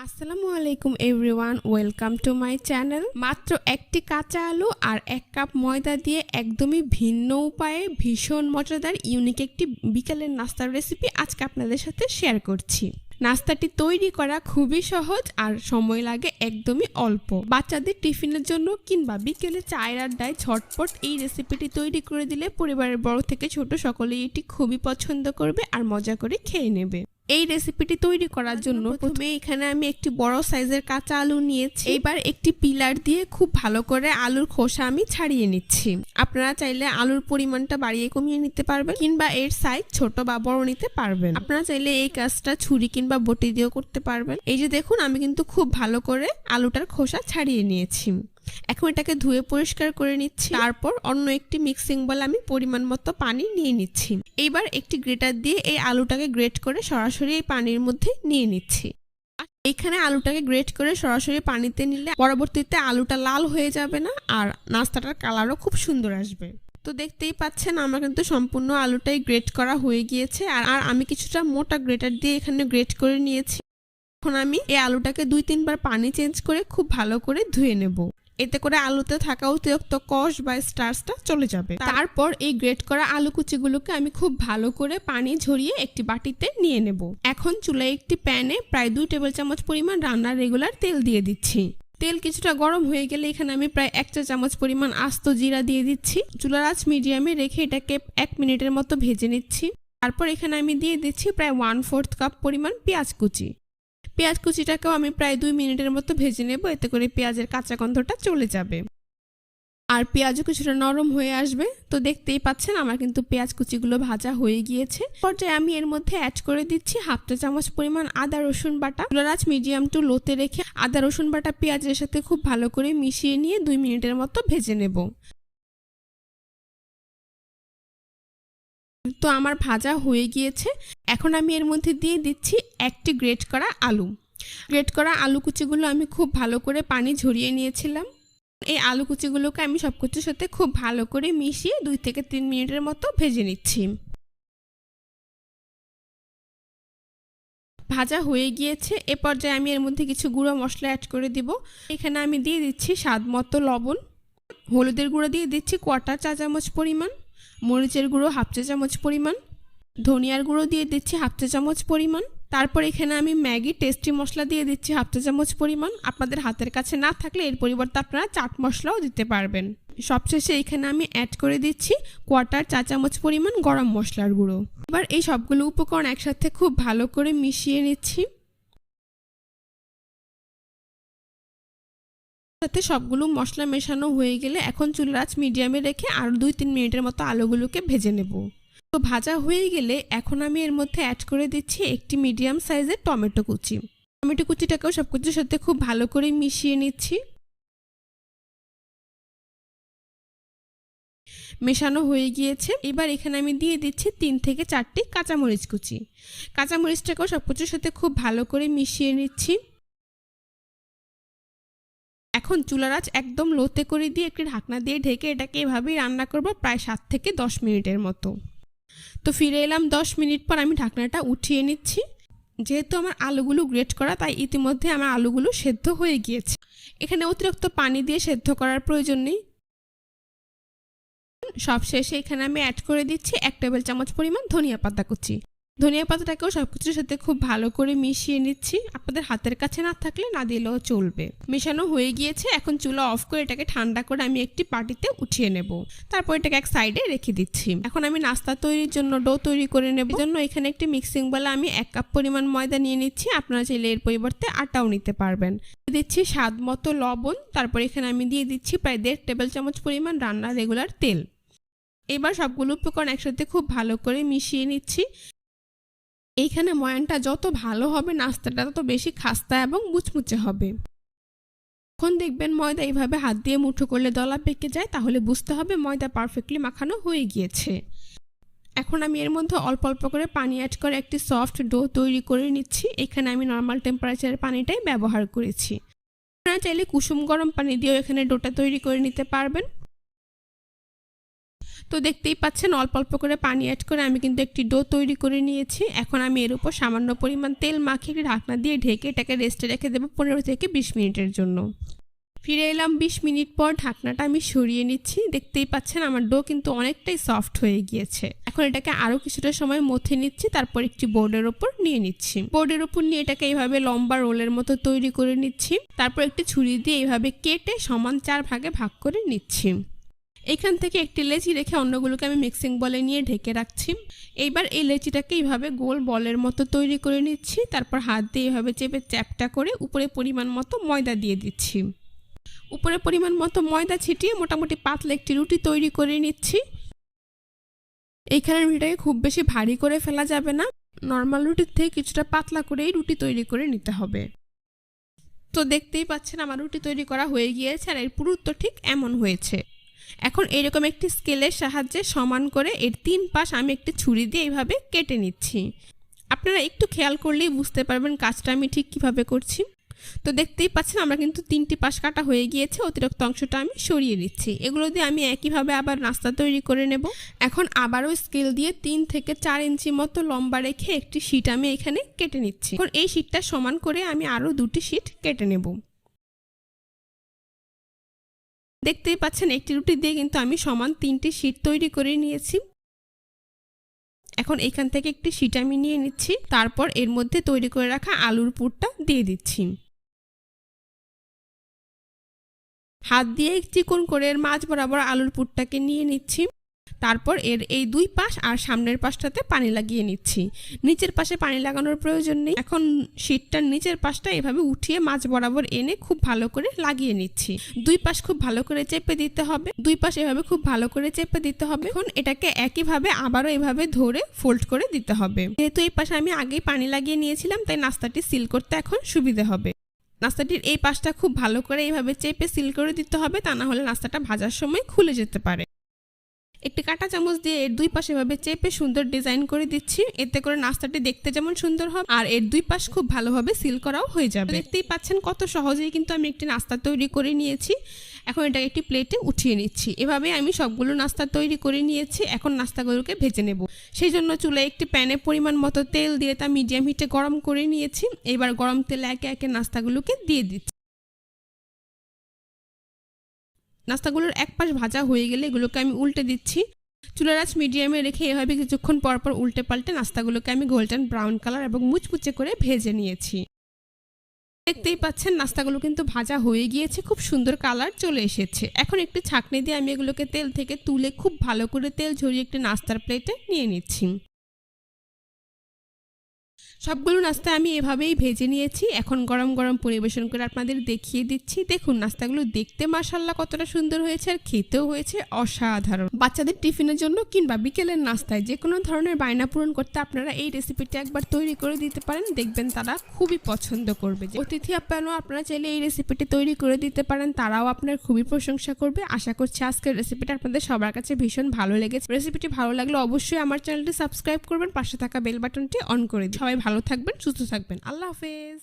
আসসালামু আলাইকুম everyone, welcome to my channel. মাত্র একটি কাঁচা আলু আর 1 কাপ ময়দা দিয়ে একদমই ভিন্ন উপায়ে ভীষণ মজাদার ইউনিক একটি বিকেলের নাস্তার রেসিপি আজকে আপনাদের সাথে শেয়ার করছি। নাস্তাটি তৈরি করা খুবই সহজ আর সময় লাগে একদমই অল্প। বাচ্চাদের টিফিনের জন্য কিংবা বিকেলে চায়ের আড্ডায় ঝটপট এই রেসিপিটি তৈরি করে দিলে পরিবারের বড় থেকে ছোট সকলেই এটি খুবই পছন্দ করবে আর মজা করে খেয়ে নেবে। এই রেসিপিটি তৈরি করার জন্য প্রথমে এখানে আমি একটি বড় সাইজের কাঁচা আলু নিয়েছি। এবার একটি পিলার দিয়ে খুব ভালো করে আলুর খোসা আমি ছাড়িয়ে নিচ্ছি। আপনারা চাইলে আলুর পরিমাণটা বাড়িয়ে কমিয়ে নিতে পারবেন কিংবা এর সাইজ ছোট বা বড় নিতে পারবেন। আপনারা চাইলে এই কাজটা ছুরি কিংবা বটি দিয়েও করতে পারবেন। এই যে দেখুন, আমি কিন্তু খুব ভালো করে আলুটার খোসা ছাড়িয়ে নিয়েছি। এখন এটাকে ধুয়ে পরিষ্কার করে নিচ্ছি। তারপর অন্য একটি মিক্সিং বলে আমি পরিমাণ মতো পানি নিয়ে নিচ্ছি। এইবার একটি গ্রেটার দিয়ে এই আলুটাকে গ্রেট করে সরাসরি এই পানির মধ্যে নিয়ে নিচ্ছি। এখানে আলুটাকে গ্রেট করে সরাসরি পানিতে নিলে পরবর্তীতে আলুটা লাল হয়ে যাবে না আর নাস্তাটার কালারও খুব সুন্দর আসবে। তো দেখতেই পাচ্ছেন আমার কিন্তু সম্পূর্ণ আলুটাই গ্রেট করা হয়ে গিয়েছে আর আমি কিছুটা মোটা গ্রেটার দিয়ে এখানে গ্রেট করে নিয়েছি। এখন আমি এই আলুটাকে 2-3 বার পানি চেঞ্জ করে খুব ভালো করে ধুয়ে নেব। এতে করে আলুতে থাকা অতিরিক্ত কষ বা স্টার্চটা চলে যাবে। তারপর এই গ্রেট করা আলু কুচিগুলোকে আমি খুব ভালো করে পানি ঝরিয়ে একটি বাটিতে নিয়ে নেব। এখন চুলায় একটি প্যানে প্রায় 2 টেবিল চামচ পরিমাণ রান্নার রেগুলার তেল দিয়ে দিচ্ছি। তেল কিছুটা গরম হয়ে গেলে এখানে আমি প্রায় 1 চা চামচ পরিমাণ আস্ত জিরা দিয়ে দিচ্ছি। চুলার আঁচ মিডিয়ামে রেখে এটাকে 1 মিনিটের মতো ভেজে নিচ্ছি। তারপর এখানে আমি দিয়ে দিচ্ছি প্রায় 1/4 কাপ পরিমাণ পেঁয়াজ কুচি। পেঁয়াজ কুচিটাকেও আমি প্রায় 2 মিনিটের মতো ভেজে নেব, এতে করে পেঁয়াজের কাঁচা গন্ধটা চলে যাবে আর পেঁয়াজও কিছুটা নরম হয়ে আসবে। তো দেখতেই পাচ্ছেন আমার কিন্তু পেঁয়াজ কুচিগুলো ভাজা হয়ে গিয়েছে। পর্যায়ে আমি এর মধ্যে অ্যাড করে দিচ্ছি 1/2 চা চামচ পরিমাণ আদা রসুন বাটা। চুলার আঁচ মিডিয়াম টু লোতে রেখে আদা রসুন বাটা পেঁয়াজের সাথে খুব ভালো করে মিশিয়ে নিয়ে 2 মিনিটের মতো ভেজে নেব। তো আমার ভাজা হয়ে গিয়েছে। এখন আমি এর মধ্যে দিয়ে দিচ্ছি একটি গ্রেট করা আলু। গ্রেট করা আলু কুচিগুলো আমি খুব ভালো করে পানি ঝরিয়ে নিয়েছিলাম। এই আলু কুচিগুলোকে আমি সব কিছুর সাথে খুব ভালো করে মিশিয়ে 2 থেকে 3 মিনিটের মতো ভেজে নিচ্ছি। ভাজা হয়ে গিয়েছে। এ পর্যায়ে আমি এর মধ্যে কিছু গুঁড়ো মশলা অ্যাড করে দিব। এখানে আমি দিয়ে দিচ্ছি স্বাদ মতো লবণ, হলুদের গুঁড়ো দিয়ে দিচ্ছি 1/4 চা চামচ পরিমাণ, মরিচের গুঁড়ো 1/2 চা চামচ পরিমাণ, ধনিয়ার গুঁড়ো দিয়ে দিচ্ছি 1/2 চা চামচ পরিমাণ। তারপর এখানে আমি ম্যাগি টেস্টি মশলা দিয়ে দিচ্ছি 1/2 চা চামচ পরিমাণ। আপনাদের হাতের কাছে না থাকলে এর পরিবর্তে আপনারা চাট মশলাও দিতে পারবেন। সবশেষে এখানে আমি অ্যাড করে দিচ্ছি 1/4 চা চামচ পরিমাণ গরম মশলার গুঁড়ো। এবার এই সবগুলো উপকরণ একসাথে খুব ভালো করে মিশিয়ে নিচ্ছি। সাথে সবগুলো মশলা মেশানো হয়ে গেলে এখন চুলার আঁচ মিডিয়ামে রেখে আরও 2-3 মিনিটের মতো আলুগুলোকে ভেজে নেব। তো ভাজা হয়ে গেলে এখন আমি এর মধ্যে অ্যাড করে দিচ্ছি একটি মিডিয়াম সাইজের টমেটো কুচি। টমেটো কুচিটাকেও সব কিছুর সাথে খুব ভালো করে মিশিয়ে নিচ্ছি। মেশানো হয়ে গিয়েছে। এবার এখানে আমি দিয়ে দিচ্ছি 3 থেকে 4টি কাঁচামরিচ কুচি। কাঁচামরিচটাকেও সব কিছুর সাথে খুব ভালো করে মিশিয়ে নিচ্ছি। এখন চুলার আঁচ একদম লোতে করে দিয়ে একটি ঢাকনা দিয়ে ঢেকে এটাকে এভাবেই রান্না করব প্রায় 7 থেকে 10 মিনিটের মতো। তো ফিরে এলাম 10 মিনিট পর। আমি ঢাকনাটা উঠিয়ে নিচ্ছি। যেহেতু আমার আলুগুলো গ্রেট করা তাই ইতিমধ্যে আমার আলুগুলো সেদ্ধ হয়ে গিয়েছে। এখানে অতিরিক্ত পানি দিয়ে সেদ্ধ করার প্রয়োজন নেই। সবশেষে এখানে আমি অ্যাড করে দিচ্ছি 1 টেবিল চামচ পরিমাণ ধনিয়া পাতা কুচি। ধনিয়া পাতাটাকেও সবকিছুর সাথে খুব ভালো করে মিশিয়ে নিচ্ছি। আপনাদের হাতের কাছে না থাকলে না দিলেও চলবে। মেশানো হয়ে গিয়েছে। এখন চুলা অফ করে এটাকে ঠান্ডা করে আমি একটি বাটিতে উঠিয়ে নেব। তারপর এটাকে এক সাইডে রেখে দিচ্ছি। এখন আমি নাস্তা তৈরির জন্য ডো তৈরি করে নেব। এর জন্য এখানে একটি মিক্সিং বলে আমি 1 কাপ পরিমাণ ময়দা নিয়ে নিচ্ছি। আপনারা চাইলে এর পরিবর্তে আটাও নিতে পারবেন। দিচ্ছি স্বাদ মতো লবণ। তারপর এখানে আমি দিয়ে দিচ্ছি প্রায় 1.5 টেবিল চামচ পরিমাণ রান্নার রেগুলার তেল। এবার সবগুলো উপকরণ একসাথে খুব ভালো করে মিশিয়ে নিচ্ছি। এইখানে ময়ানটা যত ভালো হবে নাস্তাটা তত বেশি খাস্তা এবং মুচমুচে হবে। এখন দেখবেন ময়দা এইভাবে হাত দিয়ে মুঠো করলে দলা পেকে যায়, তাহলে বুঝতে হবে ময়দা পারফেক্টলি মাখানো হয়ে গিয়েছে। এখন আমি এর মধ্যে অল্প অল্প করে পানি অ্যাড করে একটি সফট ডো তৈরি করে নিচ্ছি। এখানে আমি নর্মাল টেম্পারেচারের পানিটাই ব্যবহার করেছি। আপনারা চাইলে কুসুম গরম পানি দিয়েও এখানে ডোটা তৈরি করে নিতে পারবেন। তো দেখতেই পাচ্ছেন অল্প অল্প করে পানি অ্যাড করে আমি কিন্তু একটি ডো তৈরি করে নিয়েছি। এখন আমি এর উপর সামান্য পরিমাণ তেল মাখিয়ে ঢাকনা দিয়ে ঢেকে এটাকে রেস্টে রেখে দেবো 15 থেকে 20 মিনিটের জন্য। ফিরে এলাম 20 মিনিট পর, ঢাকনাটা আমি সরিয়ে নিচ্ছি। দেখতেই পাচ্ছেন আমার ডো কিন্তু অনেকটাই সফট হয়ে গিয়েছে। এখন এটাকে আরো কিছুটা সময় মথে নিচ্ছি, তারপর একটি বোর্ডের উপর নিয়ে নিচ্ছি। বোর্ডের উপর নিয়ে এটাকে এইভাবে লম্বা রোলের মতো তৈরি করে নিচ্ছি। তারপর একটি ছুরি দিয়ে এইভাবে কেটে সমান 4 ভাগে ভাগ করে নিচ্ছি। এখান থেকে একটি লেচি রেখে অন্যগুলোকে আমি মিক্সিং বলে নিয়ে ঢেকে রাখছি। এইবার এই লেচিটাকে এইভাবে গোল বলের মতো তৈরি করে নিচ্ছি। তারপর হাত দিয়ে এইভাবে চেপে চ্যাপটা করে উপরে পরিমাণ মতো ময়দা দিয়ে দিচ্ছি। উপরে পরিমাণ মতো ময়দা ছিটিয়ে মোটামুটি পাতলা একটি রুটি তৈরি করে নিচ্ছি। এইখানের রুটিটাকে খুব বেশি ভারী করে ফেলা যাবে না, নর্মাল রুটির থেকে কিছুটা পাতলা করেই রুটি তৈরি করে নিতে হবে। তো দেখতেই পাচ্ছেন আমার রুটি তৈরি করা হয়ে গিয়েছে আর এর পুরুত্ব ঠিক এমন হয়েছে। এখন এরকম একটি স্কেলের সাহায্যে সমান করে এর 3 পাশ আমি একটি ছুরি দিয়ে এইভাবে কেটে নিচ্ছি। আপনারা একটু খেয়াল করলেই বুঝতে পারবেন কাজটা আমি ঠিক কিভাবে করছি। তো দেখতেই পাচ্ছেন আমরা কিন্তু 3টি পাশ কাটা হয়ে গিয়েছে, অতিরিক্ত অংশটা আমি সরিয়ে দিচ্ছি। এগুলো দিয়ে আমি একইভাবে আবার নাস্তা তৈরি করে নেব। এখন আবারও স্কেল দিয়ে 3 থেকে 4 ইঞ্চি মতো লম্বা রেখে একটি শীট আমি এখানে কেটে নিচ্ছি। এখন এই শীটটা সমান করে আমি আরও 2টি শীট কেটে নেব। দেখতেই পাচ্ছেন একটি রুটি দিয়ে কিন্তু আমি সমান 3টি শীট তৈরি করে নিয়েছি। এখন এখান থেকে একটি শীট আমি নিয়ে নিচ্ছি, তারপর এর মধ্যে তৈরি করে রাখা আলুর পুরটা দিয়ে দিচ্ছি। হাত দিয়ে চিকন করে এর মাঝ বরাবর আলুর পুরটাকে নিয়ে নিচ্ছি। তারপর এর এই 2 পাশ আর সামনের পাশটাতে পানি লাগিয়ে নিচ্ছি। নিচের পাশে পানি লাগানোর প্রয়োজন নেই। এখন শীটটার নিচের পাশটা এভাবে উঠিয়ে মাঝ বরাবর এনে খুব ভালো করে লাগিয়ে নিচ্ছি। 2 পাশ খুব ভালো করে চেপে দিতে হবে, 2 পাশ এভাবে খুব ভালো করে চেপে দিতে হবে। এখন এটাকে একইভাবে আবারও এভাবে ধরে ফোল্ড করে দিতে হবে। যেহেতু এই পাশে আমি আগেই পানি লাগিয়ে নিয়েছিলাম, তাই নাস্তাটি সিল করতে এখন সুবিধা হবে। নাস্তাটির এই পাশটা খুব ভালো করে এইভাবে চেপে সিল করে দিতে হবে, তা না হলে নাস্তাটা ভাজার সময় খুলে যেতে পারে। একটি কাঁটা চামচ দিয়ে এর 2 পাশে এভাবে চেপে সুন্দর ডিজাইন করে দিচ্ছি। এতে করে নাস্তাটি দেখতে যেমন সুন্দর হবে আর এর 2 পাশ খুব ভালোভাবে সিল করাও হয়ে যাবে। দেখতেই পাচ্ছেন কত সহজেই কিন্তু আমি একটি নাস্তা তৈরি করে নিয়েছি। এখন এটা একটি প্লেটে উঠিয়ে নিচ্ছি। এভাবে আমি সবগুলো নাস্তা তৈরি করে নিয়েছি। এখন নাস্তাগুলোকে ভেজে নেব। সেই জন্য চুলায় একটি প্যানে পরিমাণ মতো তেল দিয়ে তা মিডিয়াম হিটে গরম করে নিয়েছি। এবার গরম তেলে একে একে নাস্তাগুলোকে দিয়ে দিচ্ছি। নাস্তাগুলোর এক পাশ ভাজা হয়ে গেলে এগুলোকে আমি উল্টে দিচ্ছি। চুলার আঁচ মিডিয়ামে রেখে এভাবে কিছুক্ষণ পরপর উল্টে পাল্টে নাস্তাগুলোকে আমি গোল্ডেন ব্রাউন কালার এবং মুচমুচে করে ভেজে নিয়েছি। দেখতেই পাচ্ছেন নাস্তাগুলো কিন্তু ভাজা হয়ে গিয়েছে, খুব সুন্দর কালার চলে এসেছে। এখন একটি ছাঁকনি দিয়ে আমি এগুলোকে তেল থেকে তুলে খুব ভালো করে তেল ঝরিয়ে একটি নাস্তার প্লেটে নিয়ে নিচ্ছি। সবগুলো নাস্তা আমি এভাবেই ভেজে নিয়েছি। এখন গরম গরম পরিবেশন করে আপনাদের দেখিয়ে দিচ্ছি। দেখুন নাস্তাগুলো দেখতে মাশাআল্লাহ কতটা সুন্দর হয়েছে আর খেতেও হয়েছে অসাধারণ। বাচ্চাদের টিফিনের জন্য কিংবা বিকেলের নাস্তায় যে কোনো ধরনের বায়না পূরণ করতে আপনারা এই রেসিপিটা একবার তৈরি করে দিতে পারেন, দেখবেন তারা খুবই পছন্দ করবে। অতিথি আপ্যায়নও আপনারা চাইলে এই রেসিপিটি তৈরি করে দিতে পারেন, তারাও আপনার খুবই প্রশংসা করবে। আশা করছি আজকের রেসিপিটা আপনাদের সবার কাছে ভীষণ ভালো লেগেছে। রেসিপিটি ভালো লাগলে অবশ্যই আমার চ্যানেলটি সাবস্ক্রাইব করবেন, পাশে থাকা বেল বাটনটি অন করে দিন। সবাই ভালো থাকবেন, সুস্থ থাকবেন। আল্লাহ হাফেজ।